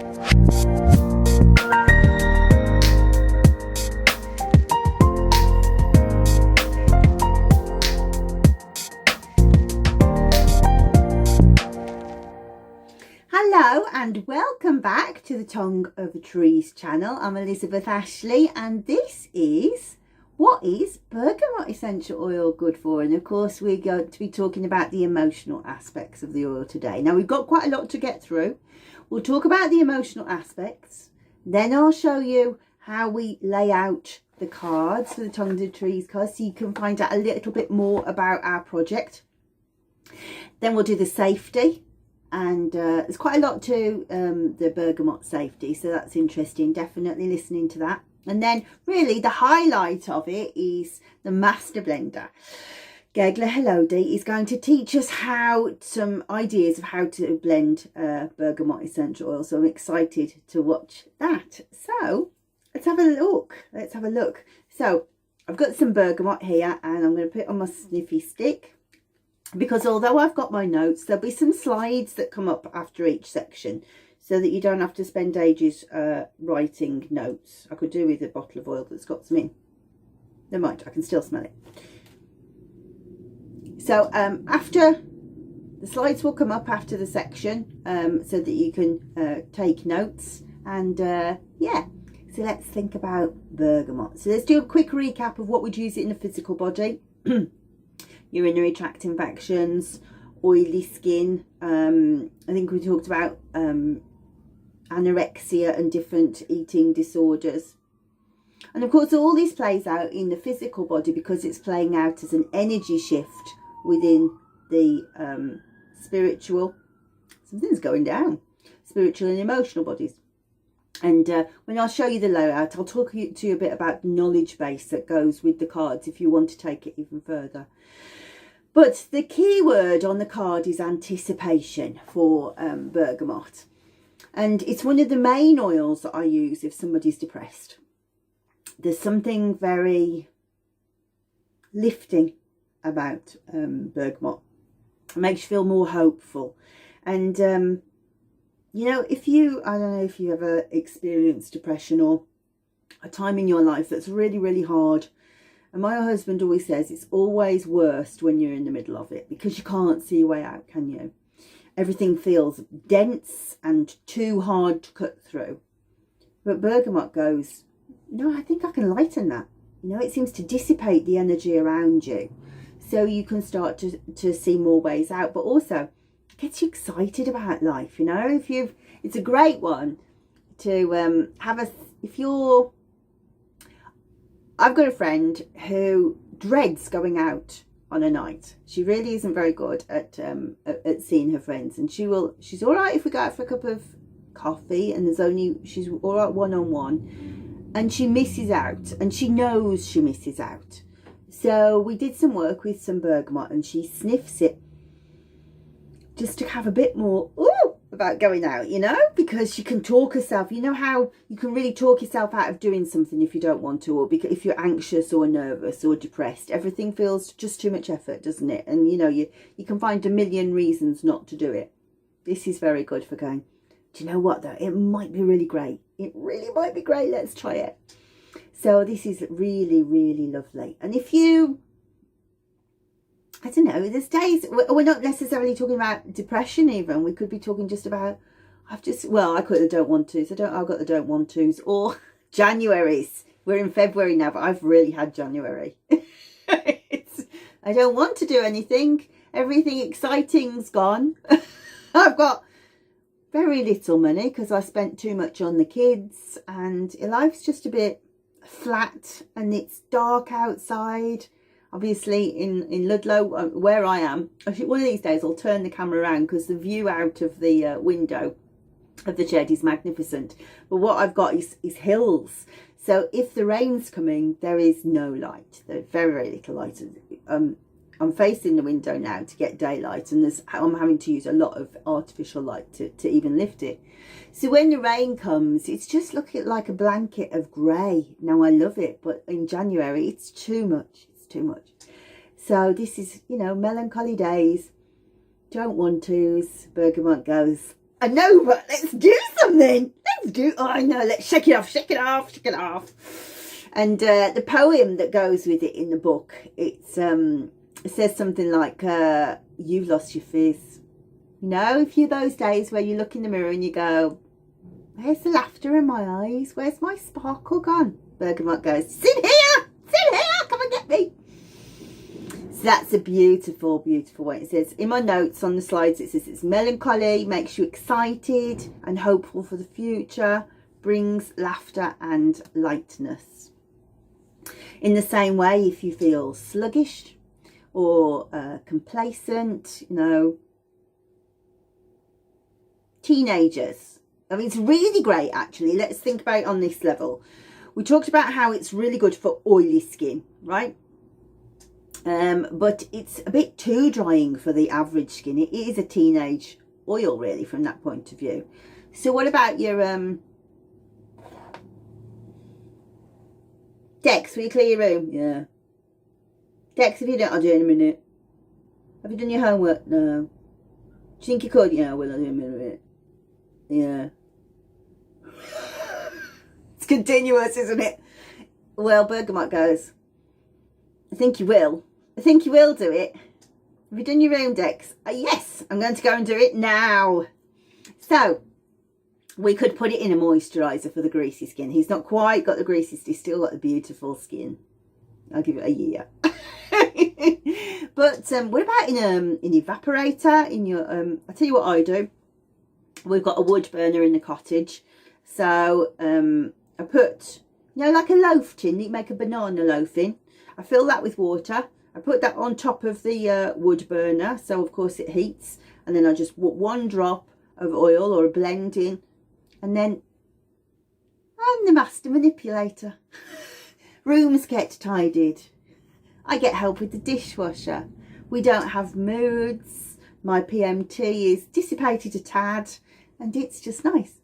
Hello and welcome back to the Tongue of the Trees channel. I'm Elizabeth Ashley and this is what is bergamot essential oil good for? And of course we're going to be talking about the emotional aspects of the oil today. Now we've got quite a lot to get through. We'll talk about the emotional aspects, then I'll show you how we lay out the cards for the Tongue of the Trees cards so you can find out a little bit more about our project. Then we'll do the safety. And there's quite a lot to the bergamot safety, so that's interesting. Definitely listening to that. And then really the highlight of it is the master blender. Gegla Helodi is going to teach us some ideas of how to blend bergamot essential oil. So I'm excited to watch that. So let's have a look. Let's have a look. So I've got some bergamot here and I'm going to put it on my sniffy stick. Because although I've got my notes, there'll be some slides that come up after each section so that you don't have to spend ages writing notes. I could do with a bottle of oil that's got some in. Never mind, I can still smell it. So after the slides will come up after the section so that you can take notes. And yeah, so let's think about bergamot. So let's do a quick recap of what we'd use it in the physical body. Urinary tract infections, oily skin. I think we talked about anorexia and different eating disorders. And of course all this plays out in the physical body because it's playing out as an energy shift within the spiritual, something's going down, spiritual and emotional bodies. And when I'll show you the layout, I'll talk to you a bit about the knowledge base that goes with the cards if you want to take it even further. But the key word on the card is anticipation for bergamot. And it's one of the main oils that I use if somebody's depressed. There's something very lifting about bergamot. It makes you feel more hopeful. And you know, I don't know if you ever experienced depression or a time in your life that's really, really hard. And my husband always says it's always worst when you're in the middle of it because you can't see a way out, can you? Everything feels dense and too hard to cut through. But bergamot goes, no, I think I can lighten that. You know, it seems to dissipate the energy around you. So you can start to see more ways out, but also gets you excited about life, you know. It's a great one to I've got a friend who dreads going out on a night. She really isn't very good at seeing her friends, and she's all right if we go out for a cup of coffee and she's all right one-on-one, and she misses out, and she knows she misses out. So we did some work with some bergamot and she sniffs it just to have a bit more about going out, you know, because she can talk herself. You know how you can really talk yourself out of doing something if you don't want to, or because if you're anxious or nervous or depressed, everything feels just too much effort, doesn't it? And you know, you can find a million reasons not to do it. This is very good for going, do you know what though, it might be really great, it really might be great, let's try it. So this is really, really lovely. And if you, I don't know, there's days, we're not necessarily talking about depression even. We could be talking just about, I got the don't want tos. I've got the don't want tos. Or January's. We're in February now, but I've really had January. I don't want to do anything. Everything exciting's gone. I've got very little money because I spent too much on the kids. And life's just a bit flat and it's dark outside. Obviously in Ludlow, where I am, one of these days I'll turn the camera around because the view out of the window of the shed is magnificent. But what I've got is hills. So if the rain's coming, there is no light. There's very, very little light. I'm facing the window now to get daylight, and I'm having to use a lot of artificial light to even lift it. So when the rain comes, it's just looking like a blanket of grey. Now I love it, but in January it's too much. Too much. So this is, you know, melancholy days, don't want tos. Bergamot goes, I know, but let's do something. Oh, I know, let's shake it off, shake it off, shake it off. And the poem that goes with it in the book, it says something like, you've lost your fizz. You know, a few of those days where you look in the mirror and you go, where's the laughter in my eyes? Where's my sparkle gone? Bergamot goes, sit here, come and get me. So that's a beautiful, beautiful way. It says, in my notes on the slides, it says it's melancholy, makes you excited and hopeful for the future, brings laughter and lightness. In the same way, if you feel sluggish or complacent, you know, teenagers. I mean, it's really great, actually. Let's think about it on this level. We talked about how it's really good for oily skin, right? But it's a bit too drying for the average skin. It is a teenage oil, really, from that point of view. So what about your Dex, will you clear your room? Yeah. Dex, if you don't, I'll do it in a minute. Have you done your homework? No. Do you think you could? Yeah, well, I'll do it in a minute. Yeah. It's continuous, isn't it? Well, Bergamot goes, I think you will. I think you will do it. Have you done your room, Dex? Yes, I'm going to go and do it now. So, we could put it in a moisturiser for the greasy skin. He's not quite got the greasy, he's still got the beautiful skin. I'll give it a year. But what about in an evaporator? In your I'll tell you what I do. We've got a wood burner in the cottage. So I put, you know, like a loaf tin, you make a banana loaf in. I fill that with water. I put that on top of the wood burner. So of course it heats. And then I just put one drop of oil or a blend in. And then I'm the master manipulator. Rooms get tidied. I get help with the dishwasher. We don't have moods. My PMT is dissipated a tad. And it's just nice.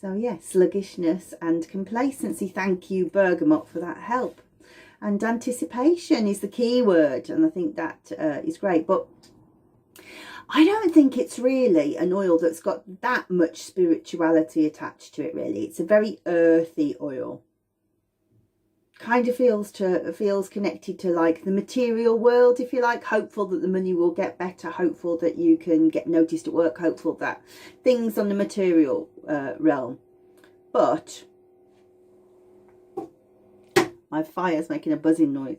So yeah, sluggishness and complacency. Thank you, Bergamot, for that help. And anticipation is the key word. And I think that is great. But I don't think it's really an oil that's got that much spirituality attached to it, really. It's a very earthy oil. Kind of feels connected to like the material world, if you like. Hopeful that the money will get better. Hopeful that you can get noticed at work. Hopeful that things on the material realm. But my fire's making a buzzing noise.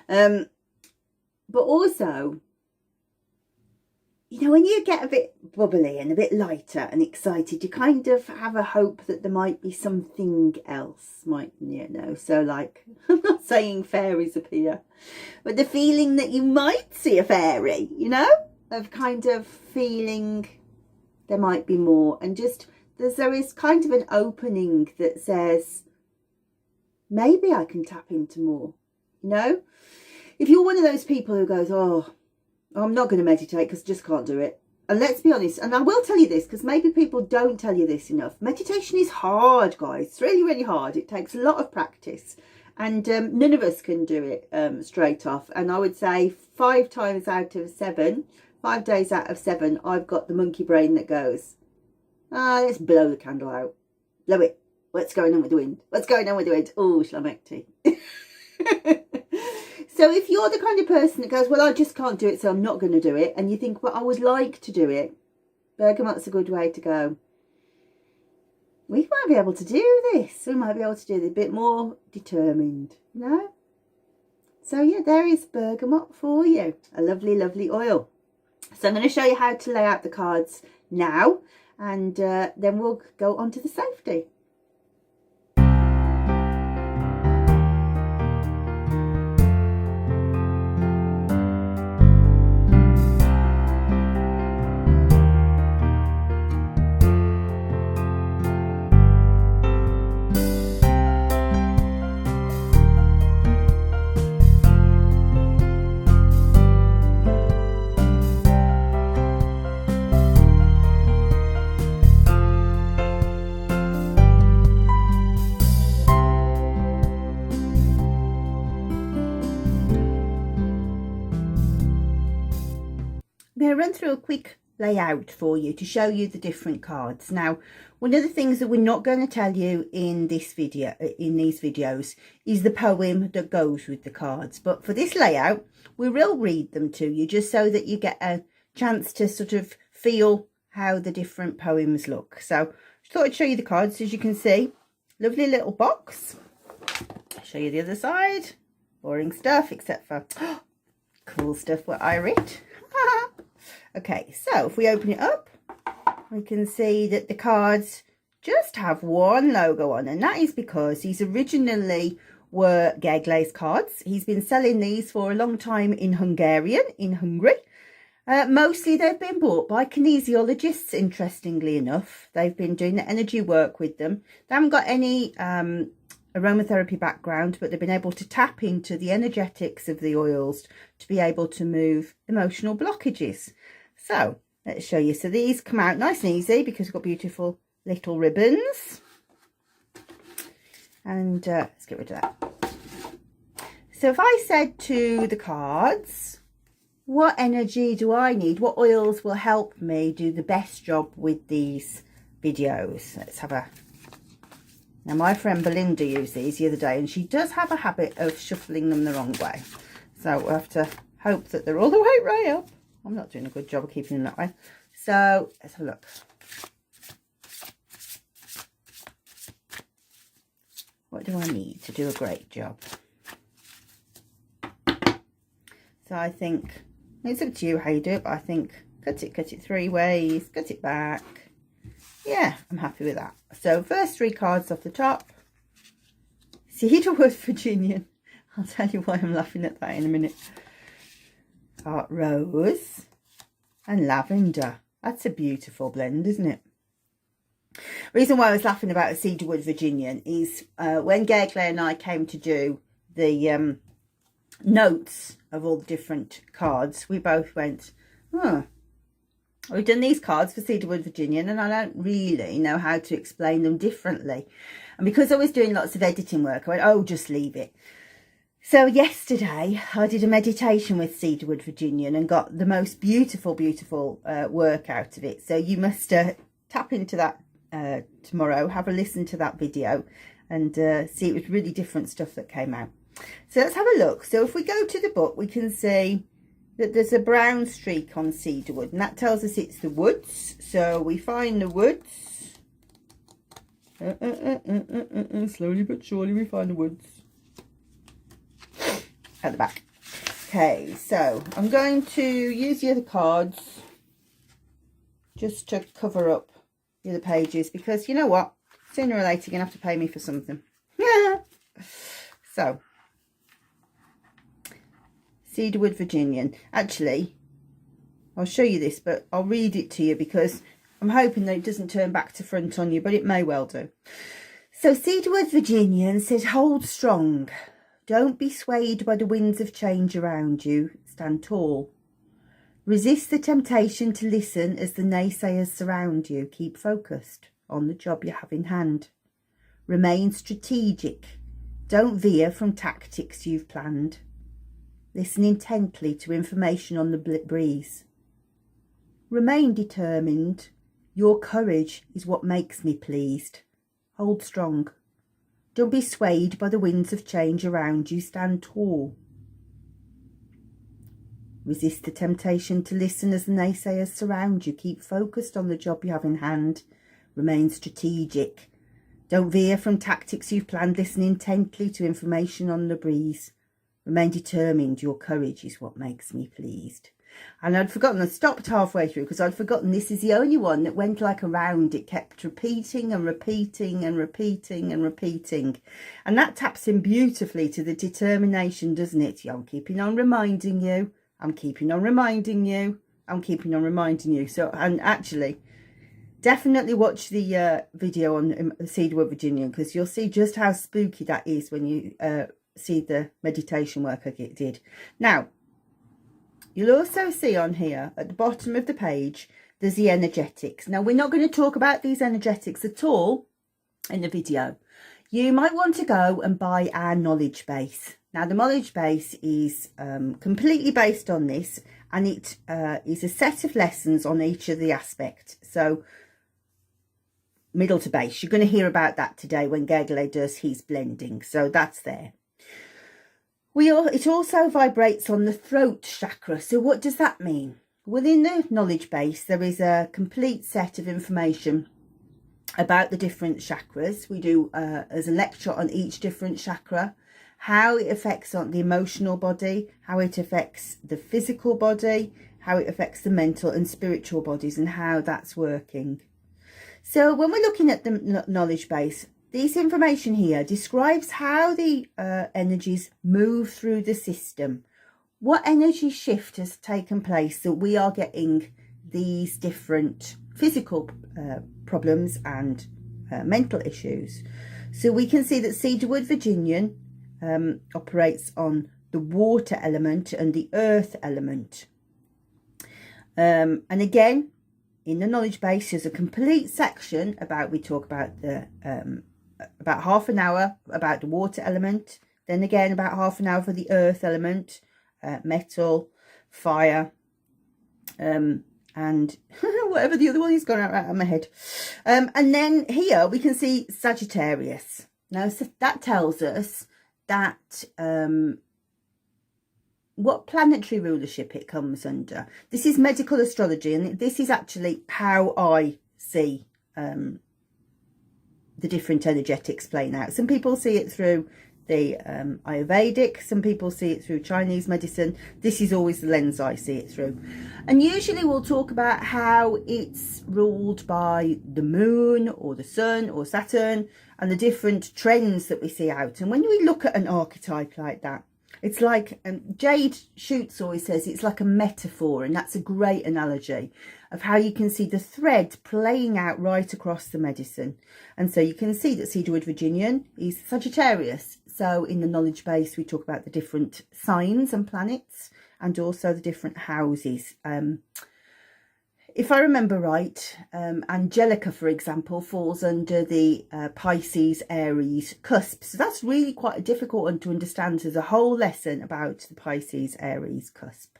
But also, you know, when you get a bit bubbly and a bit lighter and excited, you kind of have a hope that there might be something else, might you know. So like, I'm not saying fairies appear, but the feeling that you might see a fairy, you know, of kind of feeling there might be more. And just, there is kind of an opening that says, maybe I can tap into more, you know. If you're one of those people who goes, oh, I'm not going to meditate because I just can't do it. And let's be honest, and I will tell you this because maybe people don't tell you this enough. Meditation is hard, guys. It's really, really hard. It takes a lot of practice. And none of us can do it straight off. And I would say 5 days out of 7, I've got the monkey brain that goes, let's blow the candle out. Blow it. What's going on with the wind? What's going on with the wind? Oh, shall I make tea? So if you're the kind of person that goes, well, I just can't do it, so I'm not going to do it. And you think, well, I would like to do it. Bergamot's a good way to go. We might be able to do this. We might be able to do it a bit more determined, you know? So yeah, there is Bergamot for you. A lovely, lovely oil. So I'm going to show you how to lay out the cards now. And then we'll go on to the safety. I'm going to run through a quick layout for you to show you the different cards. Now, one of the things that we're not going to tell you in this video, in these videos, is the poem that goes with the cards. But for this layout, we will read them to you just so that you get a chance to sort of feel how the different poems look. So I thought I'd show you the cards. As you can see, lovely little box. I'll show you the other side. Boring stuff, except for cool stuff what I read. Okay, so if we open it up, we can see that the cards just have one logo on, and that is because these originally were Gergely's cards. He's been selling these for a long time in Hungary. Mostly they've been bought by kinesiologists, interestingly enough. They've been doing the energy work with them. They haven't got any aromatherapy background, but they've been able to tap into the energetics of the oils to be able to move emotional blockages. So let's show you. So these come out nice and easy because we've got beautiful little ribbons. And let's get rid of that. So if I said to the cards, what energy do I need? What oils will help me do the best job with these videos? Let's have a... Now, my friend Belinda used these the other day, and she does have a habit of shuffling them the wrong way. So we'll have to hope that they're all the way right up. I'm not doing a good job of keeping them that way. So let's have a look. What do I need to do a great job? So I think, it's up to you how you do it, but I think cut it 3 ways, cut it back. Yeah, I'm happy with that. So first 3 cards off the top. Cedarwood Virginian. I'll tell you why I'm laughing at that in a minute. Heart Rose and Lavender. That's a beautiful blend, isn't it? Reason why I was laughing about a Cedarwood Virginian is when Gergely and I came to do the notes of all the different cards, we both went, oh, we've done these cards for Cedarwood Virginian and I don't really know how to explain them differently. And because I was doing lots of editing work, I went, oh, just leave it. So yesterday I did a meditation with Cedarwood Virginian and got the most beautiful, beautiful work out of it. So you must tap into that tomorrow, have a listen to that video and see it was really different stuff that came out. So let's have a look. So if we go to the book, we can see that there's a brown streak on cedarwood, and that tells us it's the woods. So we find the woods. Slowly but surely we find the woods. At the back. Okay, so I'm going to use the other cards just to cover up the other pages, because you know what? Sooner or later you're going to have to pay me for something. So, Cedarwood Virginian. Actually, I'll show you this, but I'll read it to you because I'm hoping that it doesn't turn back to front on you, but it may well do. So, Cedarwood Virginian says, hold strong. Don't be swayed by the winds of change around you. Stand tall. Resist the temptation to listen as the naysayers surround you. Keep focused on the job you have in hand. Remain strategic. Don't veer from tactics you've planned. Listen intently to information on the breeze. Remain determined. Your courage is what makes me pleased. Hold strong. Don't be swayed by the winds of change around you. Stand tall. Resist the temptation to listen as the naysayers surround you. Keep focused on the job you have in hand. Remain strategic. Don't veer from tactics you've planned. Listen intently to information on the breeze. Remain determined. Your courage is what makes me pleased. And I'd forgotten, I stopped halfway through because I'd forgotten this is the only one that went like a round. It kept repeating and repeating and repeating and repeating. And that taps in beautifully to the determination, doesn't it? I'm keeping on reminding you. I'm keeping on reminding you. I'm keeping on reminding you. So, and actually, definitely watch the video on Cedarwood Virginian, because you'll see just how spooky that is when you see the meditation work I did. Now, you'll also see on here at the bottom of the page, there's the energetics. Now, we're not going to talk about these energetics at all in the video. You might want to go and buy our knowledge base. Now, the knowledge base is completely based on this, and it is a set of lessons on each of the aspects. So, middle to base, you're going to hear about that today when Gergely does his blending. So that's there. It also vibrates on the throat chakra. So what does that mean? Within the knowledge base, there is a complete set of information about the different chakras. We do as a lecture on each different chakra, how it affects on the emotional body, how it affects the physical body, how it affects the mental and spiritual bodies, and how that's working. So when we're looking at the knowledge base, this information here describes how the energies move through the system. What energy shift has taken place that we are getting these different physical problems and mental issues. So we can see that cedarwood Virginian operates on the water element and the earth element. And again, in the knowledge base, there's a complete section about, we talk about the about half an hour about the water element, then again about half an hour for the earth element, metal, fire, and whatever the other one is, gone out of my head. And then here we can see Sagittarius. Now, so that tells us that what planetary rulership it comes under. This is medical astrology, and this is actually how I see the different energetics playing out. Some people see it through the Ayurvedic, some people see it through Chinese medicine. This is always the lens I see it through. And usually we'll talk about how it's ruled by the moon or the sun or Saturn and the different trends that we see out. And when we look at an archetype like that, it's like, Jade Shoots always says, it's like a metaphor, and that's a great analogy of how you can see the thread playing out right across the medicine. And so you can see that cedarwood Virginian is Sagittarius. So in the knowledge base, we talk about the different signs and planets and also the different houses. If I remember right, Angelica, for example, falls under the Pisces Aries cusp. So that's really quite a difficult one to understand. There's a whole lesson about the Pisces Aries cusp.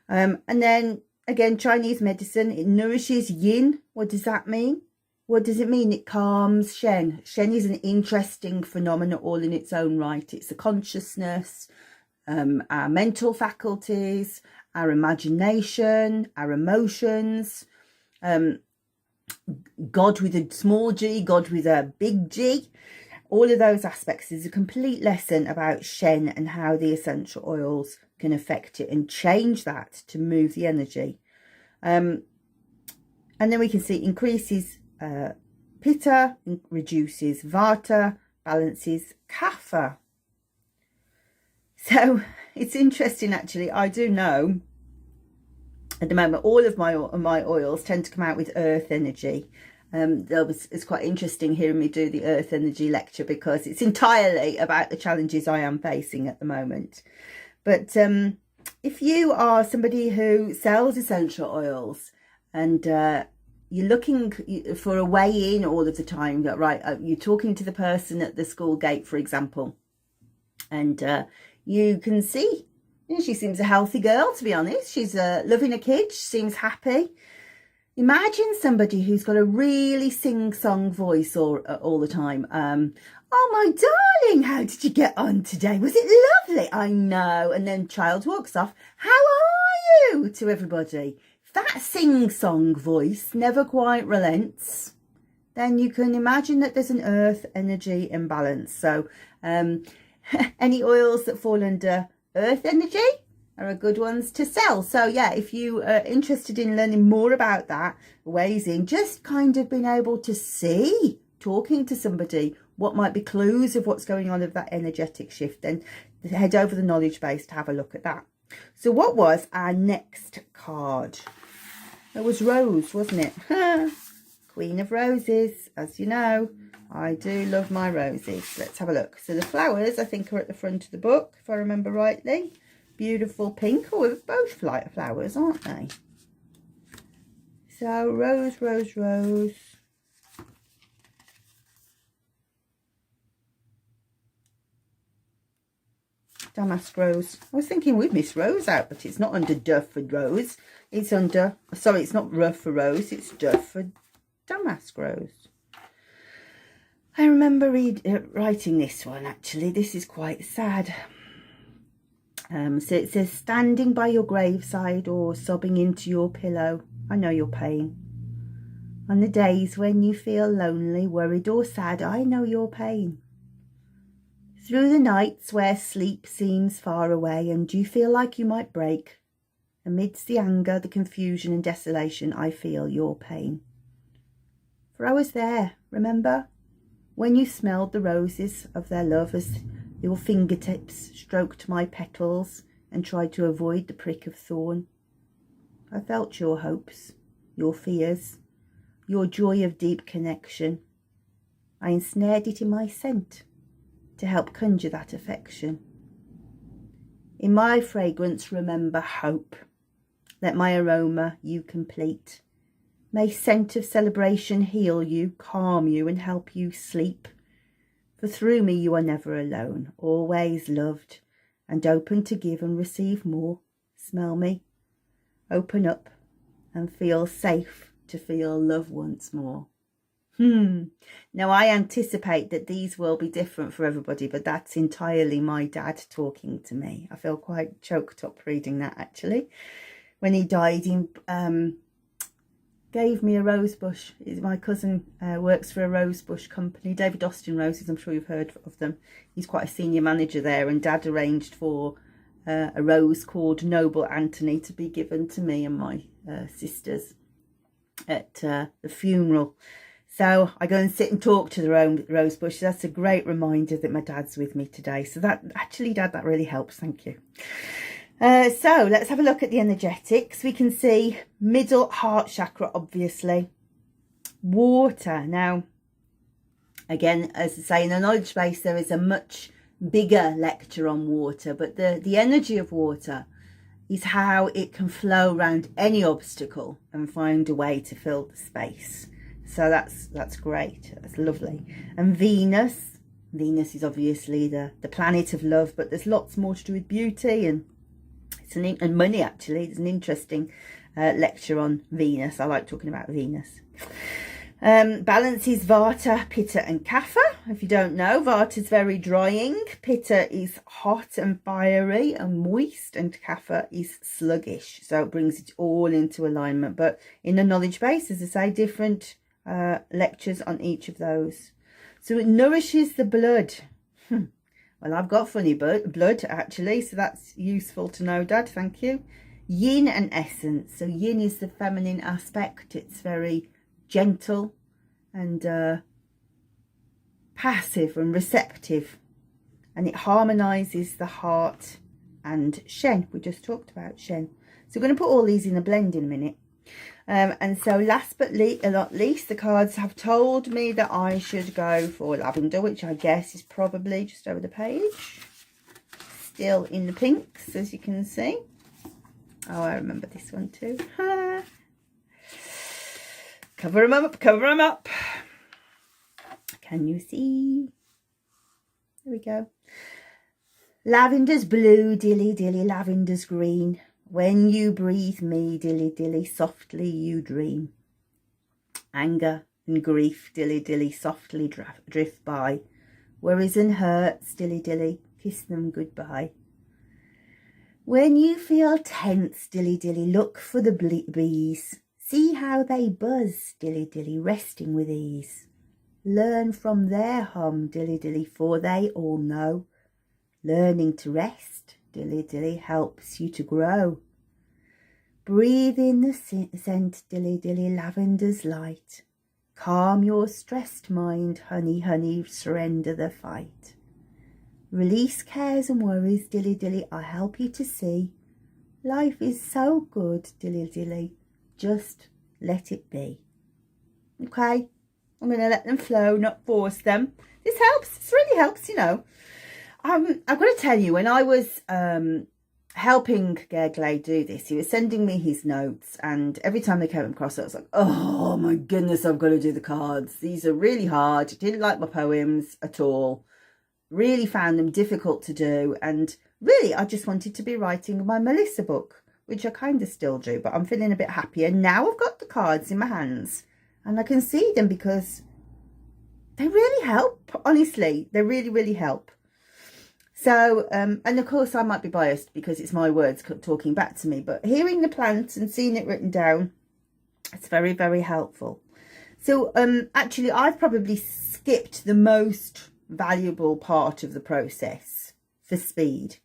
And then, again, Chinese medicine, it nourishes yin. What does that mean? What does it mean? It calms Shen. Shen is an interesting phenomenon all in its own right. It's the consciousness, our mental faculties, our imagination, our emotions, God with a small g, God with a big G, all of those aspects. Is a complete lesson about Shen and how the essential oils can affect it and change that to move the energy. And then we can see it increases Pitta, reduces Vata, balances Kapha. So it's interesting, actually. I do know at the moment all of my oils tend to come out with earth energy. It's quite interesting hearing me do the earth energy lecture because it's entirely about the challenges I am facing at the moment. But if you are somebody who sells essential oils and you're looking for a way in all of the time, right? You're talking to the person at the school gate, for example, and you can see, she seems a healthy girl, to be honest. She's loving a kid. She seems happy. Imagine somebody who's got a really sing-song voice all the time. Oh, my darling, how did you get on today? Was it lovely? I know. And then child walks off. How are you? To everybody. If that sing-song voice never quite relents, then you can imagine that there's an earth energy imbalance. So any oils that fall under earth energy are a good ones to sell. So yeah, if you are interested in learning more about that, ways in, just kind of being able to see, talking to somebody, what might be clues of what's going on of that energetic shift, then head over the knowledge base to have a look at that. So what was our next card? It was Rose, wasn't it? Queen of Roses, as you know. I do love my roses. Let's have a look. So the flowers, I think, are at the front of the book, if I remember rightly. Beautiful pink. Oh, they're both light flowers, aren't they? So rose, rose, rose. Damask Rose. I was thinking we'd miss Rose out, but it's not under Duff for Rose. It's under, sorry, it's not Rough for Rose. It's Duff for Damask Rose. I remember writing this one, actually. This is quite sad. So it says, standing by your graveside or sobbing into your pillow, I know your pain. On the days when you feel lonely, worried or sad, I know your pain. Through the nights where sleep seems far away and you feel like you might break, amidst the anger, the confusion and desolation, I feel your pain. For I was there, remember, when you smelled the roses of their love as your fingertips stroked my petals and tried to avoid the prick of thorn. I felt your hopes, your fears, your joy of deep connection. I ensnared it in my scent to help conjure that affection. In my fragrance, remember hope. Let my aroma you complete. May scent of celebration heal you, calm you and help you sleep. For through me you are never alone, always loved and open to give and receive more. Smell me, open up and feel safe to feel love once more. Now I anticipate that these will be different for everybody, but that's entirely my dad talking to me. I feel quite choked up reading that, actually. When he died, he gave me a rose bush. My cousin works for a rose bush company, David Austin Roses. I'm sure you've heard of them. He's quite a senior manager there, and Dad arranged for a rose called Noble Anthony to be given to me and my sisters at the funeral. So I go and sit and talk to the rose bush. That's a great reminder that my dad's with me today. So that actually, Dad, that really helps. Thank you. So let's have a look at the energetics. We can see middle heart chakra, obviously. Water. Now, again, as I say, in the knowledge base, there is a much bigger lecture on water. But the energy of water is how it can flow around any obstacle and find a way to fill the space. So that's great. That's lovely. And Venus is obviously the planet of love, but there's lots more to do with beauty and money, actually. It's an interesting lecture on Venus. I like talking about Venus. Balance is Vata, Pitta and Kapha. If you don't know, Vata is very drying, Pitta is hot and fiery and moist, and Kapha is sluggish. So it brings it all into alignment. But in the knowledge base, as I say, different lectures on each of those. So it nourishes the blood. Well, I've got funny blood, actually, so that's useful to know, Dad. Thank you. Yin and essence. So yin is the feminine aspect. It's very gentle and passive and receptive, and it harmonizes the heart and Shen. We just talked about Shen. So we're going to put all these in a blend in a minute. And so last but not least, the cards have told me that I should go for lavender, which I guess is probably just over the page. Still in the pinks, as you can see. Oh, I remember this one too. Cover them up, cover them up. Can you see? There we go. Lavender's blue, dilly dilly, lavender's green. When you breathe me, dilly dilly, softly you dream. Anger and grief, dilly dilly, softly drift by. Worries and hurts, dilly dilly, kiss them goodbye. When you feel tense, dilly dilly, look for the bees. See how they buzz, dilly dilly, resting with ease. Learn from their hum, dilly dilly, for they all know. Learning to rest, dilly dilly, helps you to grow. Breathe in the scent, dilly dilly, lavender's light. Calm your stressed mind, honey, honey, surrender the fight. Release cares and worries, dilly dilly, I help you to see. Life is so good, dilly dilly, just let it be. Okay, I'm going to let them flow, not force them. This helps, this really helps, you know. I've got to tell you, when I was helping Gergley do this, he was sending me his notes, and every time they came across it, I was like, oh my goodness, I've got to do the cards. These are really hard. Didn't like my poems at all. Really found them difficult to do, and really, I just wanted to be writing my Melissa book, which I kind of still do, but I'm feeling a bit happier. Now I've got the cards in my hands and I can see them because they really help. Honestly, they really, really help. So, and of course I might be biased because it's my words talking back to me, but hearing the plant and seeing it written down, it's very, very helpful. So, actually I've probably skipped the most valuable part of the process for speed.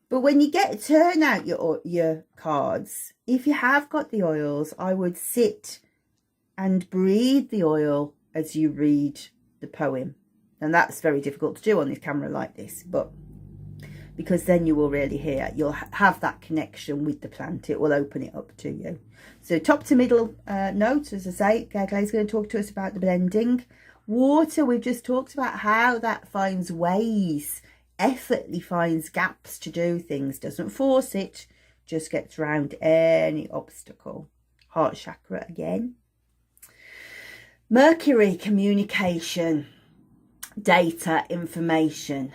But when you turn out your cards, if you have got the oils, I would sit and breathe the oil as you read the poem. And that's very difficult to do on this camera like this, but because then you will really hear, you'll have that connection with the plant. It will open it up to you. So top to middle note, as I say, Glay's going to talk to us about the blending. Water, we've just talked about how that finds ways, effortlessly finds gaps to do things, doesn't force it, just gets around any obstacle. Heart chakra again. Mercury, communication, data, information.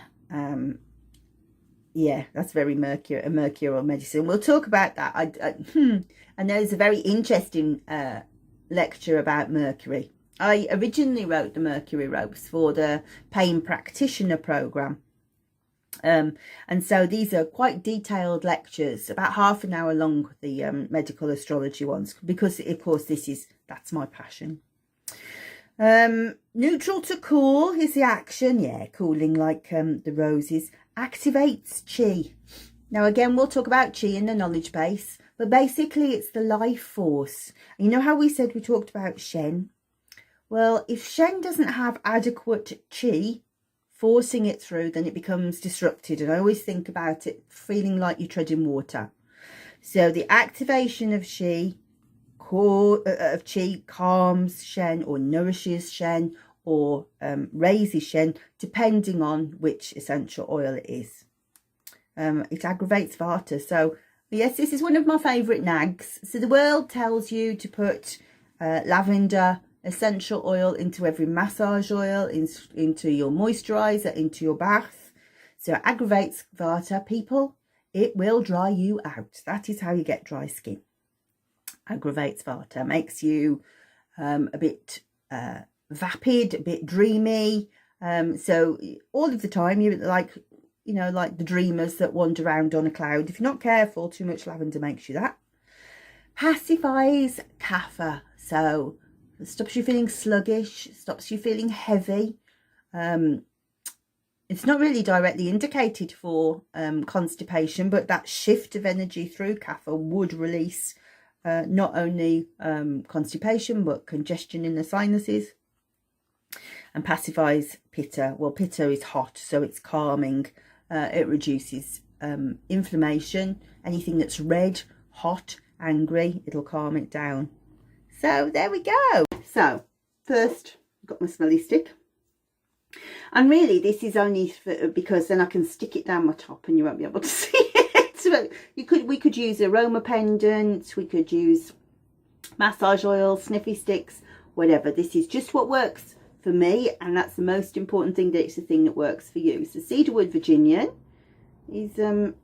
Yeah, that's very mercurial medicine. We'll talk about that. I know there's a very interesting lecture about Mercury. I originally wrote the Mercury ropes for the pain practitioner program. And so these are quite detailed lectures, about half an hour long, the medical astrology ones, because of course that's my passion. Neutral to cool is the action. Yeah, cooling like the roses. Activates chi. Now again, we'll talk about chi in the knowledge base, but basically it's the life force. And you know how we said we talked about Shen? Well, if Shen doesn't have adequate chi forcing it through, then it becomes disrupted. And I always think about it feeling like you're treading water. So the activation of chi calms Shen or nourishes Shen or raises Shen, depending on which essential oil it is. It aggravates Vata. So yes, this is one of my favourite nags. So the world tells you to put lavender essential oil into every massage oil, into your moisturiser, into your bath. So it aggravates Vata. People, it will dry you out. That is how you get dry skin. Aggravates Vata, makes you a bit vapid, a bit dreamy. So all of the time you're like, you know, like the dreamers that wander around on a cloud. If you're not careful, too much lavender makes you that. Pacifies kapha, so it stops you feeling sluggish, stops you feeling heavy. It's not really directly indicated for constipation, but that shift of energy through kapha would release not only constipation, but congestion in the sinuses. And pacifies pitta. Well, pitta is hot, so it's calming. It reduces inflammation. Anything that's red, hot, angry, it'll calm it down. So there we go. So first, I've got my smelly stick. And really, this is only because then I can stick it down my top and you won't be able to see it. So we could use aroma pendants, we could use massage oil, sniffy sticks, whatever. This is just what works for me, and that's the most important thing, that it's the thing that works for you. So cedarwood Virginian is a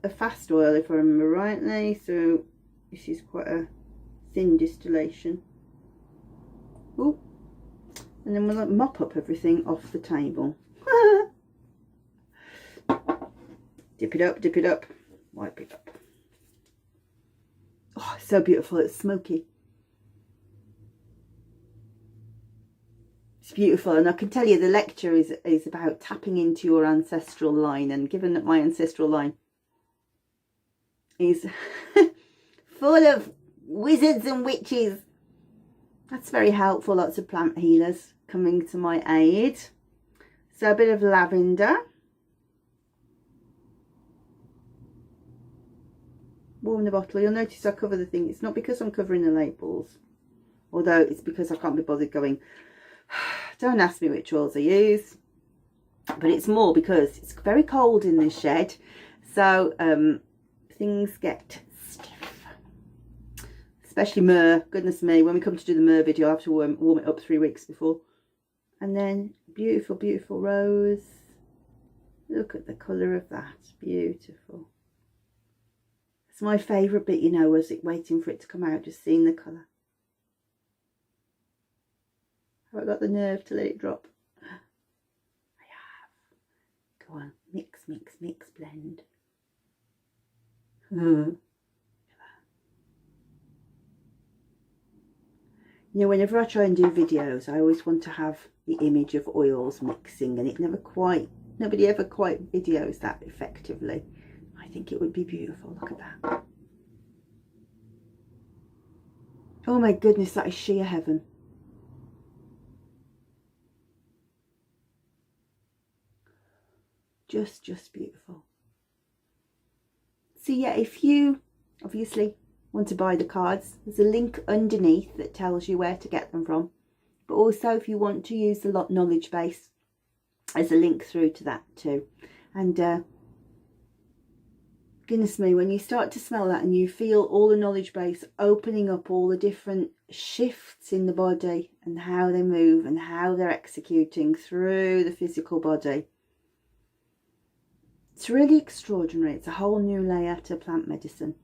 fast oil, if I remember rightly. So this is quite a thin distillation. Ooh. And then we'll mop up everything off the table. Dip it up, wipe it up. Oh, it's so beautiful, it's smoky. It's beautiful, and I can tell you the lecture is about tapping into your ancestral line, and given that my ancestral line is full of wizards and witches, that's very helpful. Lots of plant healers coming to my aid. So a bit of lavender. Warm the bottle. You'll notice I cover the thing. It's not because I'm covering the labels, although it's because I can't be bothered going, don't ask me which oils I use, but it's more because it's very cold in this shed, so things get stiff, especially myrrh. Goodness me, when we come to do the myrrh video, I have to warm it up 3 weeks before. And then beautiful rose, Look at the colour of that. Beautiful. It's my favourite bit, you know, was it waiting for it to come out, just seeing the colour. Have I got the nerve to let it drop? I have. Go on, mix, mix, mix, blend. You know, whenever I try and do videos, I always want to have the image of oils mixing, and it nobody ever quite videos that effectively. I think it would be beautiful. Look at that. Oh my goodness, that is sheer heaven. Just beautiful. So yeah, if you obviously want to buy the cards, there's a link underneath that tells you where to get them from. But also, if you want to use the knowledge base, there's a link through to that too. And goodness me, when you start to smell that and you feel all the knowledge base opening up all the different shifts in the body and how they move and how they're executing through the physical body, it's really extraordinary. It's a whole new layer to plant medicine.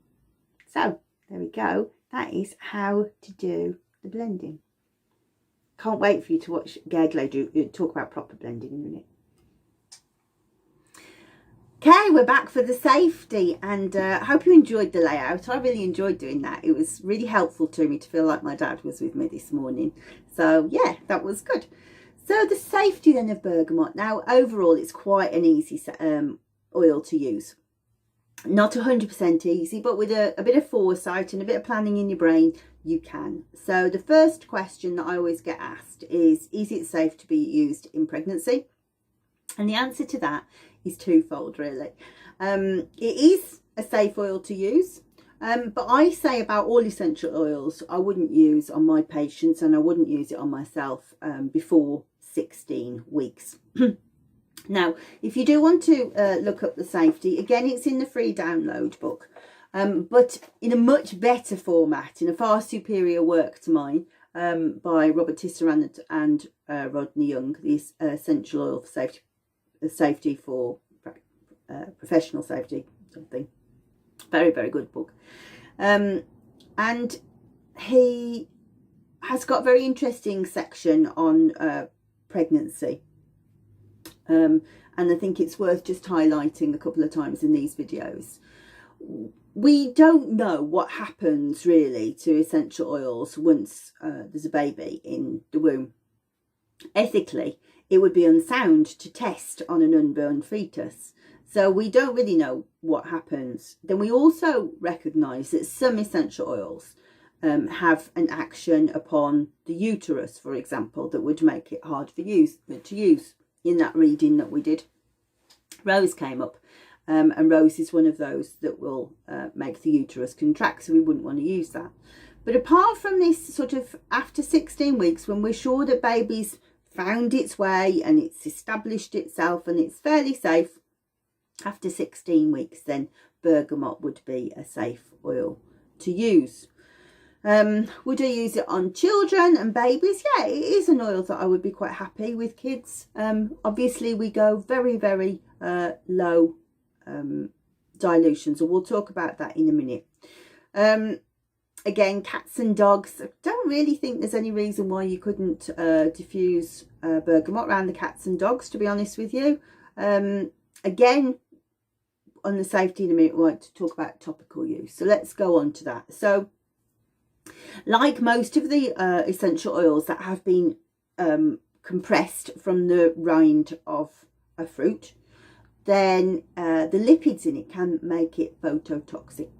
So there we go. That is how to do the blending. Can't wait for you to watch Gergely talk about proper blending in a minute. Okay, we're back for the safety, and I hope you enjoyed the layout. I really enjoyed doing that. It was really helpful to me to feel like my dad was with me this morning. So yeah, that was good. So the safety then of bergamot. Now overall it's quite an easy oil to use. Not 100% easy, but with a bit of foresight and a bit of planning in your brain, you can. So the first question that I always get asked is it safe to be used in pregnancy? And the answer to that is twofold, really. It is a safe oil to use, but I say about all essential oils, I wouldn't use on my patients, and I wouldn't use it on myself before 16 weeks. Now, if you do want to look up the safety, again, it's in the free download book, but in a much better format, in a far superior work to mine, by Robert Tisserand and Rodney Young, the Essential Oil for Safety for Professional Safety, something. Very, very good book. And he has got a very interesting section on pregnancy. And I think it's worth just highlighting a couple of times in these videos. We don't know what happens really to essential oils once there's a baby in the womb. Ethically, it would be unsound to test on an unborn fetus. So we don't really know what happens. Then we also recognise that some essential oils have an action upon the uterus, for example, that would make it hard to use. In that reading that we did, Rose came up, and Rose is one of those that will make the uterus contract, so we wouldn't want to use that. But apart from this sort of after 16 weeks, when we're sure that baby's found its way and it's established itself and it's fairly safe, after 16 weeks, then bergamot would be a safe oil to use. Would I use it on children and babies? Yeah, it is an oil that I would be quite happy with kids. Obviously we go very, very low dilution, so we'll talk about that in a minute. Again, cats and dogs, I don't really think there's any reason why you couldn't diffuse bergamot around the cats and dogs, to be honest with you. Again, on the safety in a minute, we want to talk about topical use, so let's go on to that. So like most of the essential oils that have been compressed from the rind of a fruit, then the lipids in it can make it phototoxic.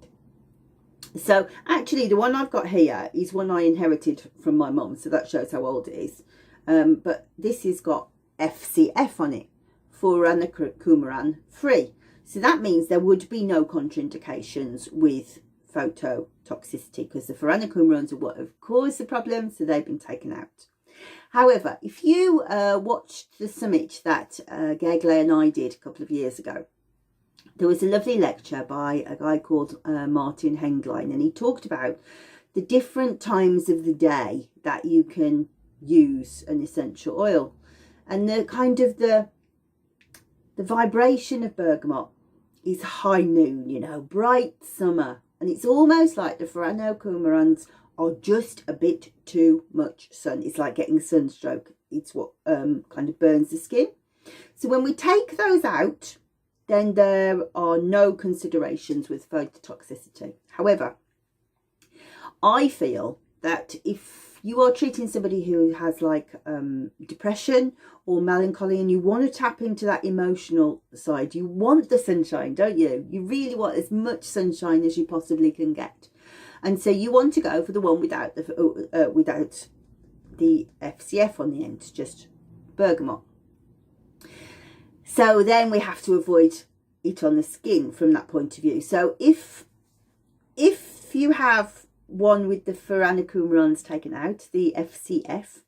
So actually the one I've got here is one I inherited from my mum, so that shows how old it is. But this has got FCF on it, furanocoumaran free. So that means there would be no contraindications with phototoxicity, because the furanocoumarans are what have caused the problem, so they've been taken out. However, if you watched the summit that Gergely and I did a couple of years ago, there was a lovely lecture by a guy called Martin Henglein, and he talked about the different times of the day that you can use an essential oil, and the kind of the the vibration of bergamot is high noon, you know, bright summer. And it's almost like the pheranocoumarans are just a bit too much sun. It's like getting sunstroke. It's what kind of burns the skin. So when we take those out, then there are no considerations with phototoxicity. However, I feel that if you are treating somebody who has like depression or melancholy and you want to tap into that emotional side, you want the sunshine, don't you? You really want as much sunshine as you possibly can get. And so you want to go for the one without the FCF on the end, just bergamot. So then we have to avoid it on the skin from that point of view. So if you have one with the pheranocoumarans taken out, the FCF,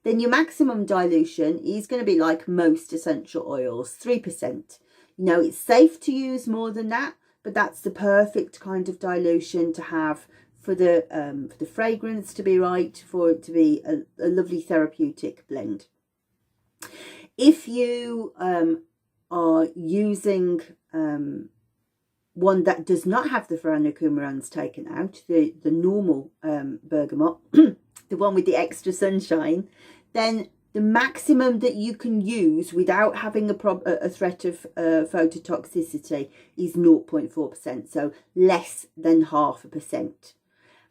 then your maximum dilution is going to be like most essential oils, 3%. You know, it's safe to use more than that, but that's the perfect kind of dilution to have for the fragrance to be right, for it to be a lovely therapeutic blend. If you are using one that does not have the pheranocoumarans taken out, the normal bergamot, the one with the extra sunshine, then the maximum that you can use without having a threat of phototoxicity is 0.4%, so less than 0.5%.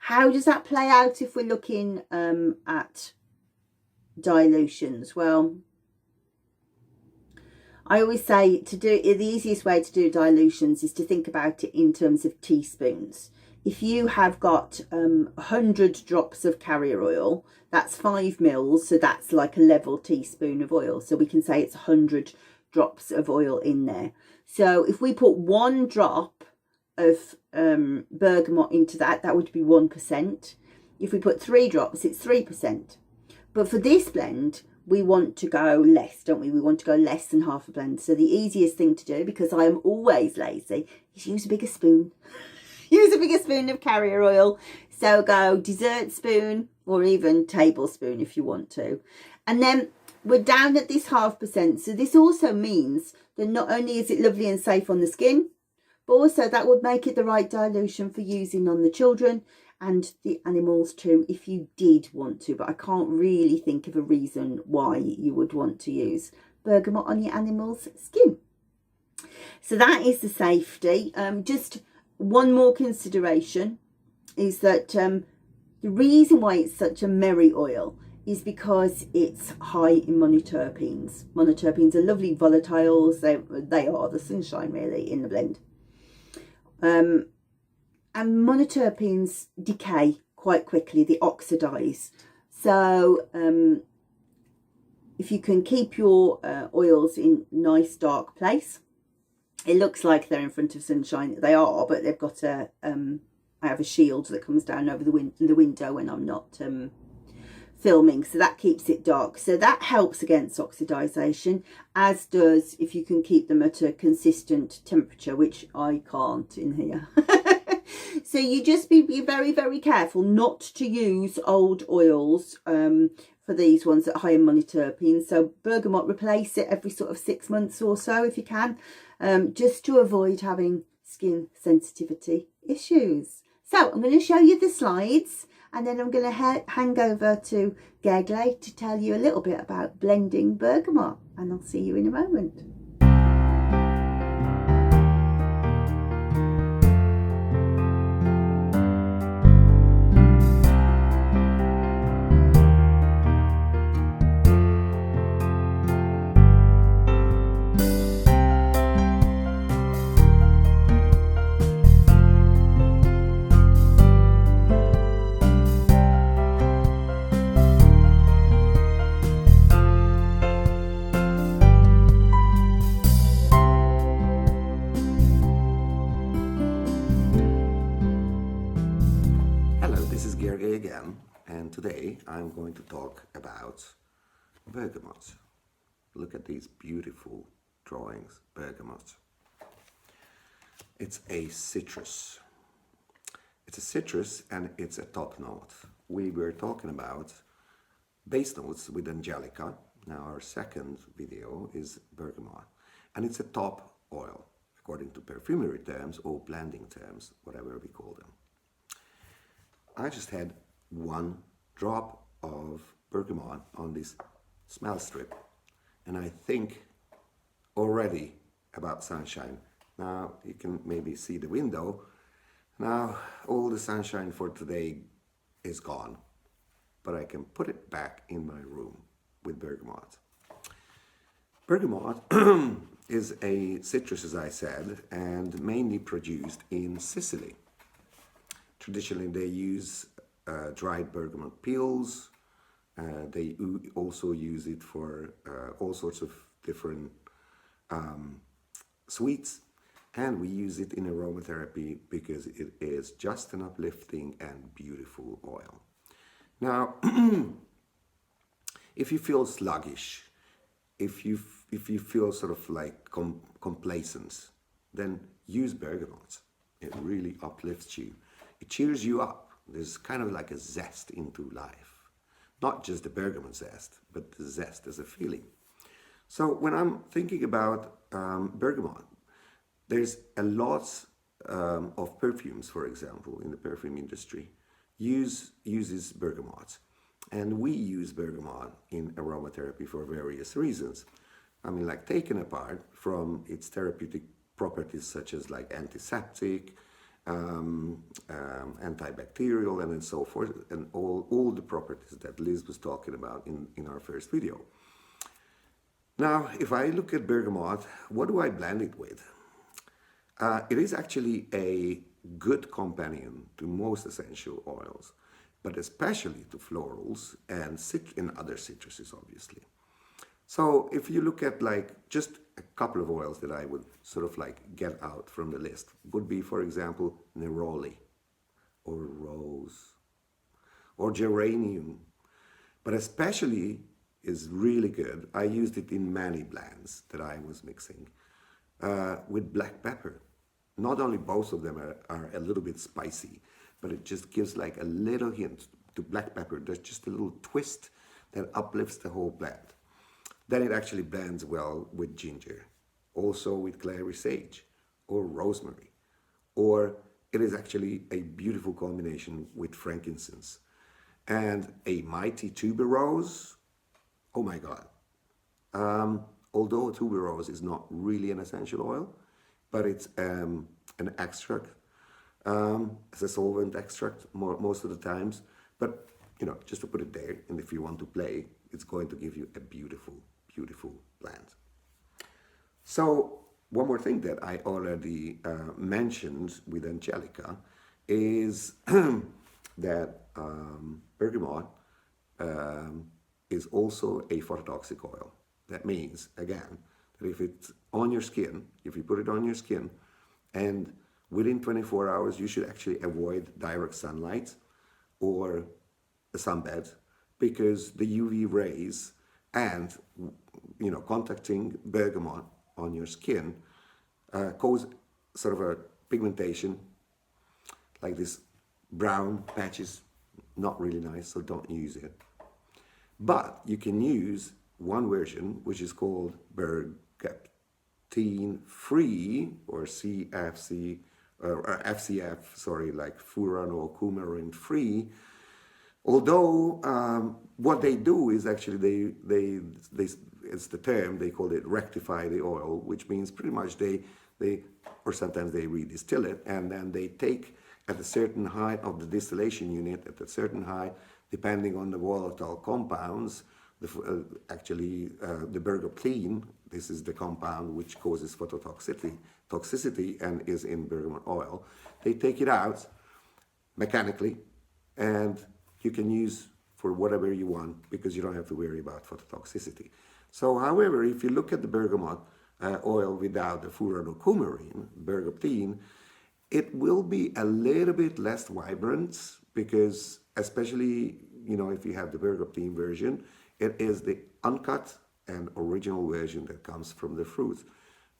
How does that play out if we're looking at dilutions? Well, I always say the easiest way to do dilutions is to think about it in terms of teaspoons. If you have got 100 drops of carrier oil, that's 5 mils, so that's like a level teaspoon of oil. So we can say it's 100 drops of oil in there. So if we put 1 drop of bergamot into that, that would be 1%. If we put 3 drops, it's 3%. But for this blend, we want to go less, don't we? We want to go less than half a blend. So the easiest thing to do, because I am always lazy, is use a bigger spoon. Use a bigger spoon of carrier oil. So go dessert spoon or even tablespoon if you want to. And then we're down at this 0.5%. So this also means that not only is it lovely and safe on the skin, but also that would make it the right dilution for using on the children and the animals too, if you did want to. But I can't really think of a reason why you would want to use bergamot on your animal's skin. So that is the safety. Just one more consideration is that the reason why it's such a merry oil is because it's high in monoterpenes. Monoterpenes are lovely volatiles. They are the sunshine really in the blend. And monoterpenes decay quite quickly, they oxidize. So if you can keep your oils in nice dark place, it looks like they're in front of sunshine. They are, but they've got I have a shield that comes down over the window when I'm not filming, so that keeps it dark. So that helps against oxidization, as does if you can keep them at a consistent temperature, which I can't in here. So you just be very, very careful not to use old oils for these ones that are high in monoterpenes. So bergamot, replace it every sort of 6 months or so if you can, just to avoid having skin sensitivity issues. So I'm going to show you the slides, and then I'm going to hang over to Gergle to tell you a little bit about blending bergamot, and I'll see you in a moment. Again, and today I'm going to talk about bergamot. Look at these beautiful drawings. Bergamot. It's a citrus. It's a citrus and it's a top note. We were talking about base notes with Angelica. Now our second video is bergamot. And it's a top oil, according to perfumery terms or blending terms, whatever we call them. I just had 1 drop of bergamot on this smell strip, and I think already about sunshine. Now you can maybe see the window. Now all the sunshine for today is gone, but I can put it back in my room with bergamot. Bergamot is a citrus, as I said, and mainly produced in Sicily. Traditionally, they use dried bergamot peels. They also use it for all sorts of different sweets, and we use it in aromatherapy because it is just an uplifting and beautiful oil. Now, if you feel sluggish, if you feel sort of like complacent, then use bergamot. It really uplifts you. It cheers you up. There's kind of like a zest into life. Not just the bergamot zest, but the zest as a feeling. So when I'm thinking about bergamot, there's a lot of perfumes, for example, in the perfume industry, uses bergamot. And we use bergamot in aromatherapy for various reasons. I mean, like taken apart from its therapeutic properties such as like antiseptic, antibacterial, and so forth, and all the properties that Liz was talking about in our first video. Now, if I look at bergamot, what do I blend it with? It is actually a good companion to most essential oils, but especially to florals and other citruses, obviously. So if you look at like just a couple of oils that I would sort of like get out from the list, would be, for example, neroli or rose or geranium, but especially is really good. I used it in many blends that I was mixing with black pepper. Not only both of them are a little bit spicy, but it just gives like a little hint to black pepper. There's just a little twist that uplifts the whole blend. Then it actually blends well with ginger, also with clary sage or rosemary, or it is actually a beautiful combination with frankincense and a mighty tuberose. Oh my God. Although tuberose is not really an essential oil, but it's an extract, it's a solvent extract most of the times. But, you know, just to put it there, and if you want to play, it's going to give you a beautiful, beautiful blend. So one more thing that I already mentioned with Angelica is that bergamot is also a phototoxic oil. That means, again, that if it's on your skin, if you put it on your skin, and within 24 hours, you should actually avoid direct sunlight or a sunbed, because the UV rays and, you know, contacting bergamot on your skin cause sort of a pigmentation, like this brown patches, not really nice, so don't use it. But you can use one version, which is called bergaptine free, or CFC, or FCF, sorry, like furanocoumarin free. Although what they do is actually they it's the term, they call it rectify the oil, which means pretty much they or sometimes they redistill it, and then they take at a certain height of the distillation unit, at a certain height, depending on the volatile compounds, the bergaptine, this is the compound which causes phototoxicity and is in bergamot oil. They take it out mechanically, and you can use for whatever you want, because you don't have to worry about phototoxicity. So, however, if you look at the bergamot oil without the furanocoumarin, bergaptine, it will be a little bit less vibrant, because especially, you know, if you have the bergaptine version, it is the uncut and original version that comes from the fruit.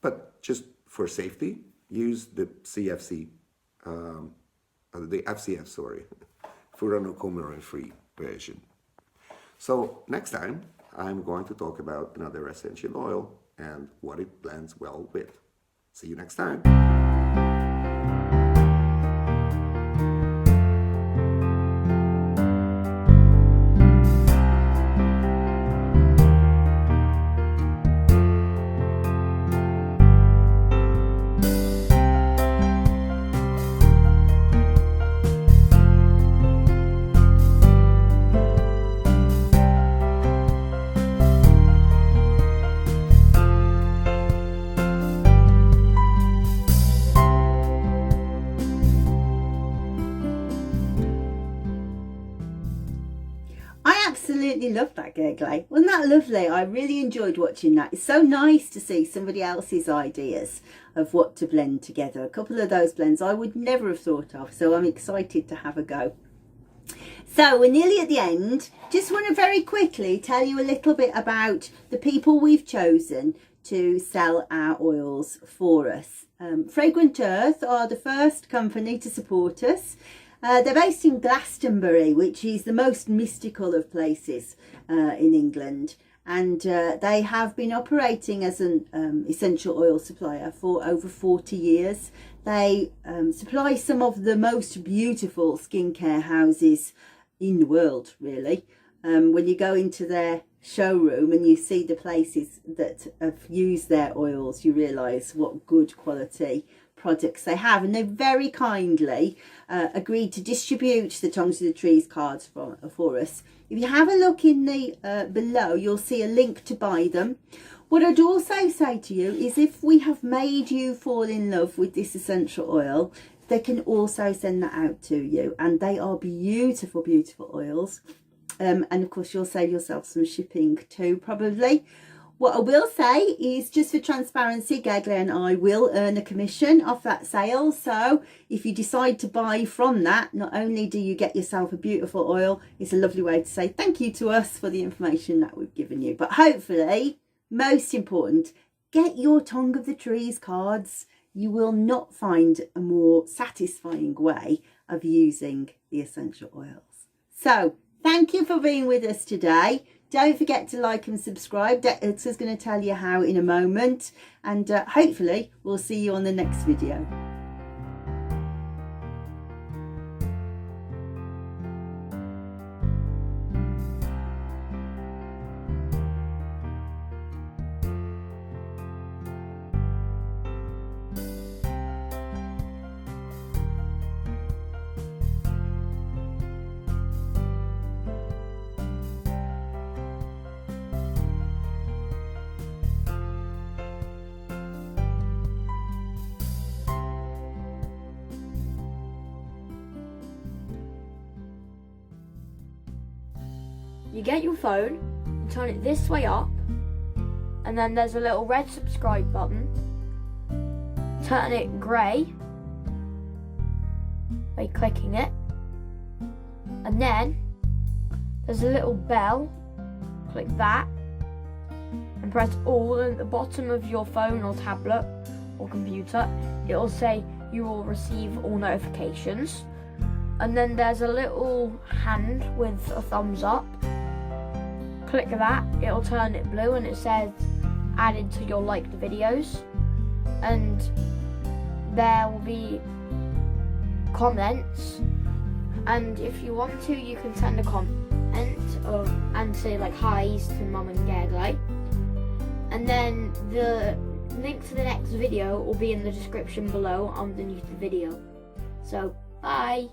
But just for safety, use the FCF, sorry, furanocoumarin free version. So next time, I'm going to talk about another essential oil, and what it blends well with. See you next time. I absolutely love that gurgley. Wasn't that lovely? I really enjoyed watching that. It's so nice to see somebody else's ideas of what to blend together. A couple of those blends I would never have thought of, so I'm excited to have a go. So we're nearly at the end. Just want to very quickly tell you a little bit about the people we've chosen to sell our oils for us. Fragrant Earth are the first company to support us. They're based in Glastonbury, which is the most mystical of places in England, and they have been operating as an essential oil supplier for over 40 years. They supply some of the most beautiful skincare houses in the world, really. When you go into their showroom and you see the places that have used their oils, you realise what good quality products they have, and they very kindly agreed to distribute the Tongues of the Trees cards for us. If you have a look in the below, you'll see a link to buy them. What I'd also say to you is, if we have made you fall in love with this essential oil, they can also send that out to you, and they are beautiful, beautiful oils. And of course you'll save yourself some shipping too, probably. What I will say is, just for transparency, Gagler and I will earn a commission off that sale. So if you decide to buy from that, not only do you get yourself a beautiful oil, it's a lovely way to say thank you to us for the information that we've given you. But hopefully, most important, get your Tongue of the Trees cards. You will not find a more satisfying way of using the essential oils. So thank you for being with us today. Don't forget to like and subscribe. It's going to tell you how in a moment, and hopefully we'll see you on the next video. You get your phone, you turn it this way up, and then there's a little red subscribe button. Turn it grey by clicking it, and then there's a little bell. Click that and press all at the bottom of your phone or tablet or computer. It will say you will receive all notifications, and then there's a little hand with a thumbs up. Click that, it'll turn it blue and it says added to your liked videos, and there will be comments, and if you want to, you can send a comment and say like hi's to Mum and Dad, like, and then the link to the next video will be in the description below underneath the video. So bye.